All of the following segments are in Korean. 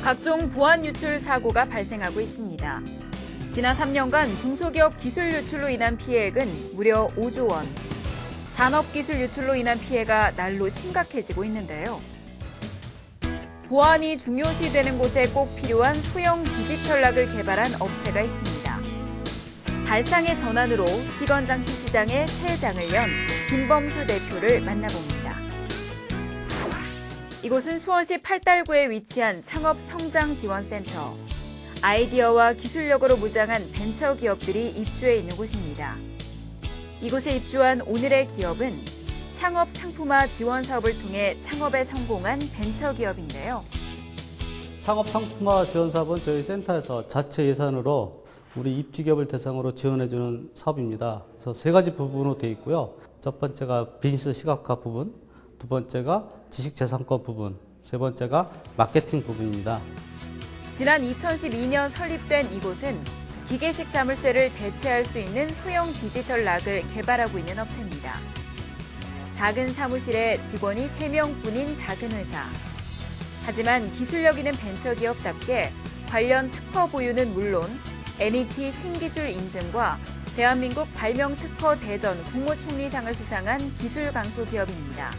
각종 보안 유출 사고가 발생하고 있습니다. 지난 3년간 중소기업 기술 유출로 인한 피해액은 무려 5조 원. 산업기술 유출로 인한 피해가 날로 심각해지고 있는데요. 보안이 중요시되는 곳에 꼭 필요한 소형 디지털락을 개발한 업체가 있습니다. 발상의 전환으로 시건장치 시장에 새 장을 연 김범수 대표를 만나봅니다. 이곳은 수원시 팔달구에 위치한 창업성장지원센터. 아이디어와 기술력으로 무장한 벤처기업들이 입주해 있는 곳입니다. 이곳에 입주한 오늘의 기업은 창업 상품화 지원 사업을 통해 창업에 성공한 벤처기업인데요. 창업 상품화 지원 사업은 저희 센터에서 자체 예산으로 우리 입주기업을 대상으로 지원해주는 사업입니다. 그래서 세 가지 부분으로 되어 있고요. 첫 번째가 비즈니스 시각화 부분, 두 번째가 지식재산권 부분, 세 번째가 마케팅 부분입니다. 지난 2012년 설립된 이곳은 기계식 자물쇠를 대체할 수 있는 소형 디지털 락을 개발하고 있는 업체입니다. 작은 사무실에 직원이 3명뿐인 작은 회사. 하지만 기술력 있는 벤처기업답게 관련 특허 보유는 물론 NET 신기술 인증과 대한민국 발명특허 대전 국무총리상을 수상한 기술 강소 기업입니다.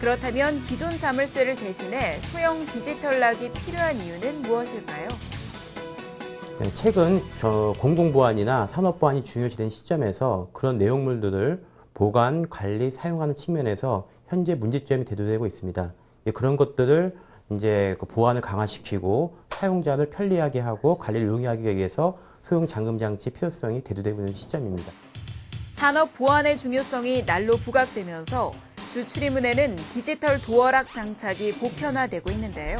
그렇다면 기존 자물쇠를 대신해 소형 디지털 락이 필요한 이유는 무엇일까요? 최근 공공보안이나 산업보안이 중요시된 시점에서 그런 내용물들을 보관, 관리, 사용하는 측면에서 현재 문제점이 대두되고 있습니다. 그런 것들을 이제 보안을 강화시키고 사용자를 편리하게 하고 관리를 용이하게 하기 위해서 소형 잠금 장치 필요성이 대두되고 있는 시점입니다. 산업 보안의 중요성이 날로 부각되면서 주 출입문에는 디지털 도어락 장착이 보편화되고 있는데요.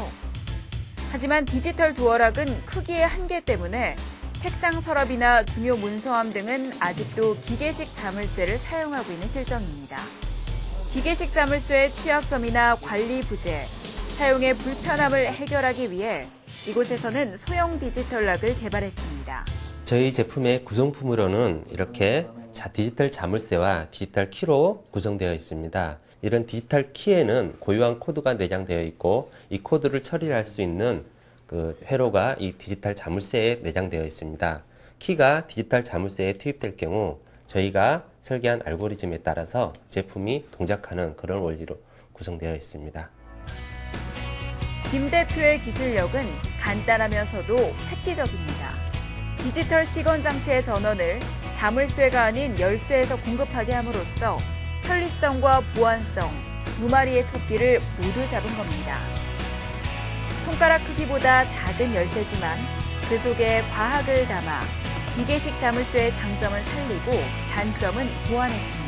하지만 디지털 도어락은 크기의 한계 때문에 책상 서랍이나 중요 문서함 등은 아직도 기계식 자물쇠를 사용하고 있는 실정입니다. 기계식 자물쇠의 취약점이나 관리 부재, 사용의 불편함을 해결하기 위해 이곳에서는 소형 디지털 락을 개발했습니다. 저희 제품의 구성품으로는 이렇게 디지털 자물쇠와 디지털 키로 구성되어 있습니다. 이런 디지털 키에는 고유한 코드가 내장되어 있고 이 코드를 처리할 수 있는 그 회로가 이 디지털 자물쇠에 내장되어 있습니다. 키가 디지털 자물쇠에 투입될 경우 저희가 설계한 알고리즘에 따라서 제품이 동작하는 그런 원리로 구성되어 있습니다. 김 대표의 기술력은 간단하면서도 획기적입니다. 디지털 시건 장치의 전원을 자물쇠가 아닌 열쇠에서 공급하게 함으로써 편리성과 보안성, 두 마리의 토끼를 모두 잡은 겁니다. 손가락 크기보다 작은 열쇠지만 그 속에 과학을 담아 기계식 자물쇠의 장점을 살리고 단점은 보완했습니다.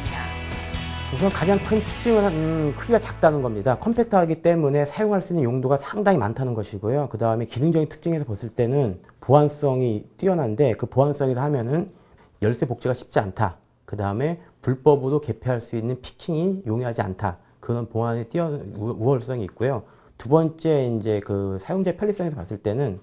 우선 가장 큰 특징은 크기가 작다는 겁니다. 컴팩트하기 때문에 사용할 수 있는 용도가 상당히 많다는 것이고요. 그 다음에 기능적인 특징에서 봤을 때는 보안성이 뛰어난데 그 보안성이라 하면은 열쇠 복제가 쉽지 않다. 그 다음에 불법으로 개폐할 수 있는 피킹이 용이하지 않다. 그런 보안의 우월성이 있고요. 두 번째 이제 그 사용자의 편리성에서 봤을 때는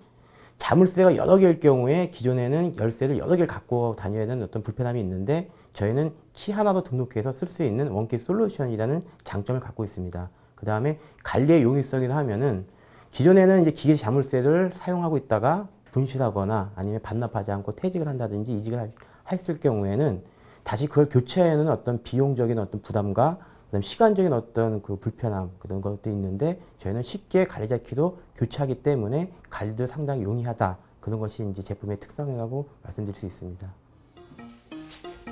자물쇠가 여러 개일 경우에 기존에는 열쇠를 여러 개를 갖고 다녀야 하는 어떤 불편함이 있는데 저희는 키 하나로 등록해서 쓸 수 있는 원키 솔루션이라는 장점을 갖고 있습니다. 그 다음에 관리의 용이성이라 하면은 기존에는 이제 기계 자물쇠를 사용하고 있다가 분실하거나 아니면 반납하지 않고 퇴직을 한다든지 이직을 했을 경우에는 다시 그걸 교체하는 어떤 비용적인 어떤 부담과 그다음 시간적인 어떤 그 불편함 그런 것도 있는데 저희는 쉽게 관리자 키도 교체하기 때문에 관리도 상당히 용이하다. 그런 것이 이제 제품의 특성이라고 말씀드릴 수 있습니다.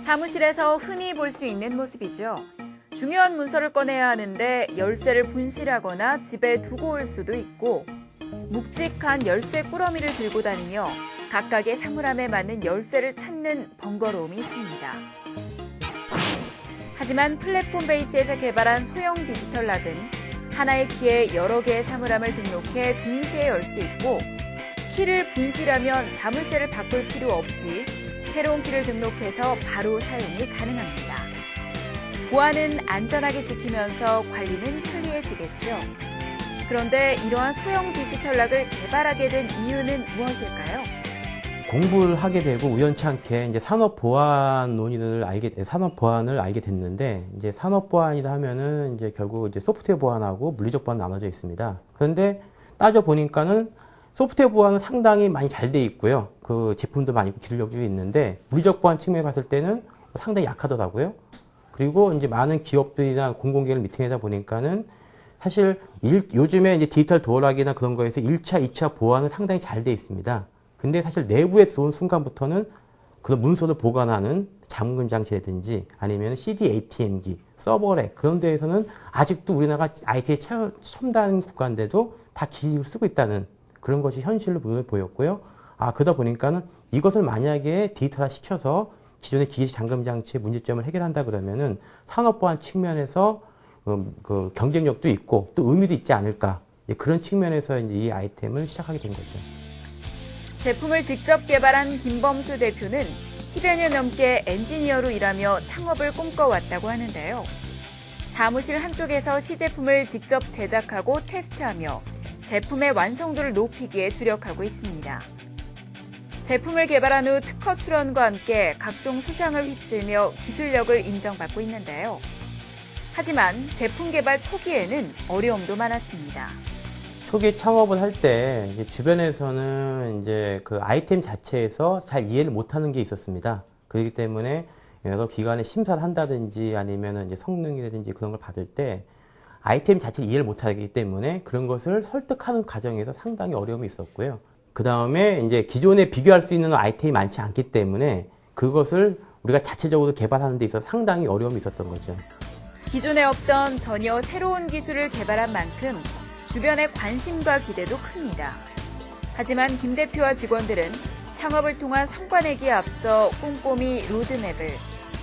사무실에서 흔히 볼 수 있는 모습이죠. 중요한 문서를 꺼내야 하는데 열쇠를 분실하거나 집에 두고 올 수도 있고 묵직한 열쇠 꾸러미를 들고 다니며 각각의 사물함에 맞는 열쇠를 찾는 번거로움이 있습니다. 하지만 플랫폼 베이스에서 개발한 소형 디지털 락은 하나의 키에 여러 개의 사물함을 등록해 동시에 열 수 있고 키를 분실하면 자물쇠를 바꿀 필요 없이 새로운 키를 등록해서 바로 사용이 가능합니다. 보안은 안전하게 지키면서 관리는 편리해지겠죠. 그런데 이러한 소형 디지털 락을 개발하게 된 이유는 무엇일까요? 공부를 하게 되고 우연치 않게 이제 산업 보안을 알게 됐는데 이제 산업 보안이다 하면은 이제 결국 이제 소프트웨어 보안하고 물리적 보안 나눠져 있습니다. 그런데 따져 보니까는 소프트웨어 보안은 상당히 많이 잘 돼 있고요. 그 제품도 많이 있고 기술력도 있는데 물리적 보안 측면에 봤을 때는 상당히 약하더라고요. 그리고 이제 많은 기업들이나 공공기관을 미팅하다 보니까는 사실 요즘에 이제 디지털 도어락이나 그런 거에서 1차, 2차 보안은 상당히 잘 돼 있습니다. 근데 사실 내부에 들어온 순간부터는 그런 문서를 보관하는 잠금 장치라든지 아니면 CD ATM기, 서버렉 그런 데에서는 아직도 우리나라가 IT에 첨단 국가인데도 다 기기를 쓰고 있다는 그런 것이 현실로 눈에 보였고요. 그러다 보니까는 이것을 만약에 디지털화 시켜서 기존의 기계식 잠금 장치의 문제점을 해결한다 그러면은 산업보안 측면에서 그 경쟁력도 있고 또 의미도 있지 않을까. 그런 측면에서 이제 이 아이템을 시작하게 된 거죠. 제품을 직접 개발한 김범수 대표는 10여 년 넘게 엔지니어로 일하며 창업을 꿈꿔왔다고 하는데요. 사무실 한쪽에서 시제품을 직접 제작하고 테스트하며 제품의 완성도를 높이기에 주력하고 있습니다. 제품을 개발한 후 특허 출원과 함께 각종 수상을 휩쓸며 기술력을 인정받고 있는데요. 하지만 제품 개발 초기에는 어려움도 많았습니다. 초기 창업을 할 때 주변에서는 이제 그 아이템 자체에서 잘 이해를 못하는 게 있었습니다. 그렇기 때문에 여러 기관에 심사를 한다든지 아니면 이제 성능이라든지 그런 걸 받을 때 아이템 자체를 이해를 못하기 때문에 그런 것을 설득하는 과정에서 상당히 어려움이 있었고요. 그 다음에 이제 기존에 비교할 수 있는 아이템이 많지 않기 때문에 그것을 우리가 자체적으로 개발하는 데 있어서 상당히 어려움이 있었던 거죠. 기존에 없던 전혀 새로운 기술을 개발한 만큼 주변의 관심과 기대도 큽니다. 하지만 김 대표와 직원들은 창업을 통한 성과 내기에 앞서 꼼꼼히 로드맵을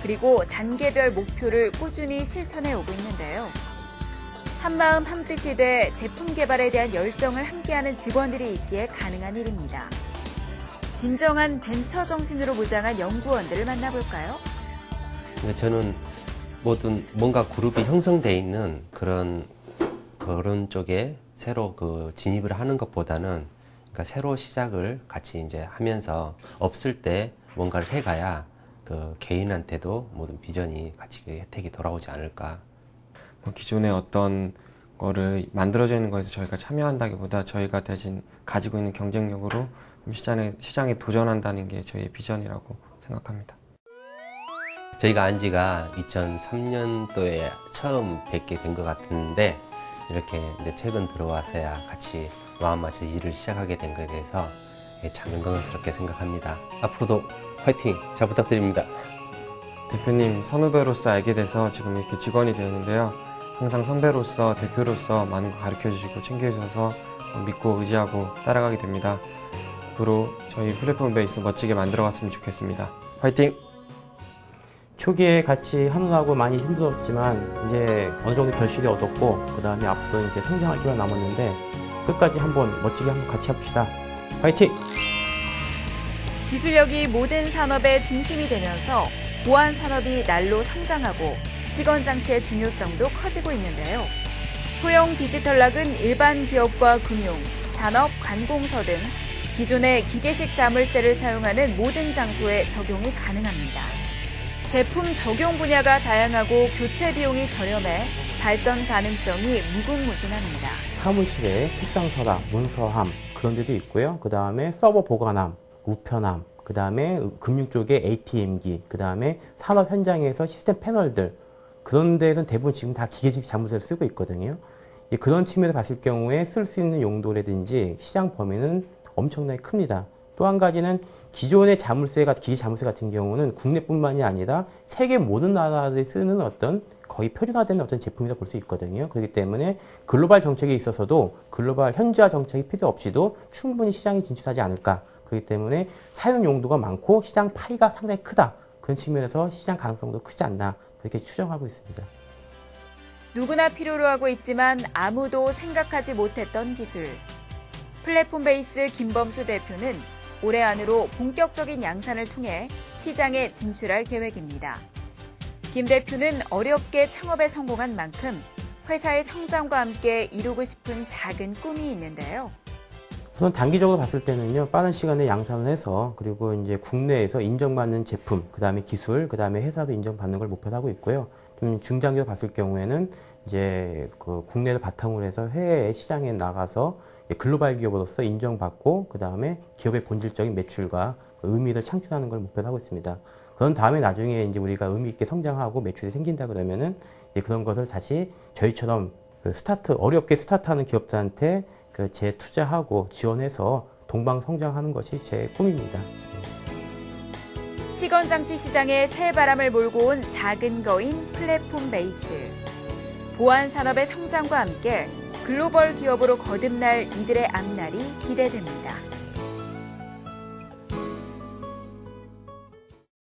그리고 단계별 목표를 꾸준히 실천해 오고 있는데요. 한마음 한뜻이 돼 제품 개발에 대한 열정을 함께하는 직원들이 있기에 가능한 일입니다. 진정한 벤처 정신으로 무장한 연구원들을 만나볼까요? 저는 모든 뭔가 그룹이 형성되어 있는 그런 쪽에 새로 진입을 하는 것보다는 그러니까 새로 시작을 같이 이제 하면서 없을 때 뭔가를 해가야 그 개인한테도 모든 비전이 같이 그 혜택이 돌아오지 않을까. 기존에 어떤 거를 만들어지는 거에서 저희가 참여한다기보다 저희가 대신 가지고 있는 경쟁력으로 시장에 도전한다는 게 저희의 비전이라고 생각합니다. 저희가 안 지가 2003년도에 처음 뵙게 된 것 같은데 이렇게 이제 최근 들어와서야 같이 마음 맞춰 일을 시작하게 된 것에 대해서 참 영광스럽게 생각합니다. 앞으로도 화이팅 잘 부탁드립니다. 대표님 선후배로서 알게 돼서 지금 이렇게 직원이 되었는데요. 항상 선배로서 대표로서 많은 거 가르쳐주시고 챙겨주셔서 믿고 의지하고 따라가게 됩니다. 앞으로 저희 플랫폼 베이스 멋지게 만들어갔으면 좋겠습니다. 화이팅! 초기에 같이 하느라고 많이 힘들었지만 이제 어느 정도 결실이 얻었고 그 다음에 앞으로 이제 성장할 기회가 남았는데 끝까지 한번 멋지게 한번 같이 합시다. 화이팅! 기술력이 모든 산업의 중심이 되면서 보안 산업이 날로 성장하고 시건 장치의 중요성도 커지고 있는데요. 소형 디지털락은 일반 기업과 금융, 산업, 관공서 등 기존의 기계식 자물쇠를 사용하는 모든 장소에 적용이 가능합니다. 제품 적용 분야가 다양하고 교체 비용이 저렴해 발전 가능성이 무궁무진합니다. 사무실에 책상 서랍, 문서함 그런 데도 있고요. 그 다음에 서버 보관함, 우편함, 그 다음에 금융 쪽에 ATM기, 그 다음에 산업 현장에서 시스템 패널들 그런 데에서는 대부분 지금 다 기계식 자물쇠를 쓰고 있거든요. 그런 측면에서 봤을 경우에 쓸 수 있는 용도라든지 시장 범위는 엄청나게 큽니다. 또 한 가지는 기존의 기계 자물쇠 같은 경우는 국내뿐만이 아니라 세계 모든 나라들이 쓰는 어떤 거의 표준화된 어떤 제품이라고 볼 수 있거든요. 그렇기 때문에 글로벌 정책에 있어서도 글로벌 현지화 정책이 필요 없이도 충분히 시장에 진출하지 않을까. 그렇기 때문에 사용 용도가 많고 시장 파이가 상당히 크다. 그런 측면에서 시장 가능성도 크지 않나 그렇게 추정하고 있습니다. 누구나 필요로 하고 있지만 아무도 생각하지 못했던 기술. 플랫폼 베이스 김범수 대표는 올해 안으로 본격적인 양산을 통해 시장에 진출할 계획입니다. 김 대표는 어렵게 창업에 성공한 만큼 회사의 성장과 함께 이루고 싶은 작은 꿈이 있는데요. 우선 단기적으로 봤을 때는요, 빠른 시간에 양산을 해서 그리고 이제 국내에서 인정받는 제품, 그 다음에 기술, 그 다음에 회사도 인정받는 걸 목표로 하고 있고요. 좀 중장기로 봤을 경우에는 이제 그 국내를 바탕으로 해서 해외 시장에 나가서 글로벌 기업으로서 인정받고 그다음에 기업의 본질적인 매출과 의미를 창출하는 걸 목표로 하고 있습니다. 그런 다음에 나중에 이제 우리가 의미 있게 성장하고 매출이 생긴다 그러면은 이제 그런 것을 다시 저희처럼 어렵게 스타트하는 기업들한테 재투자하고 지원해서 동방 성장하는 것이 제 꿈입니다. 시건장치 시장에 새 바람을 몰고 온 작은 거인 플랫폼 베이스. 보안 산업의 성장과 함께 글로벌 기업으로 거듭날 이들의 앞날이 기대됩니다.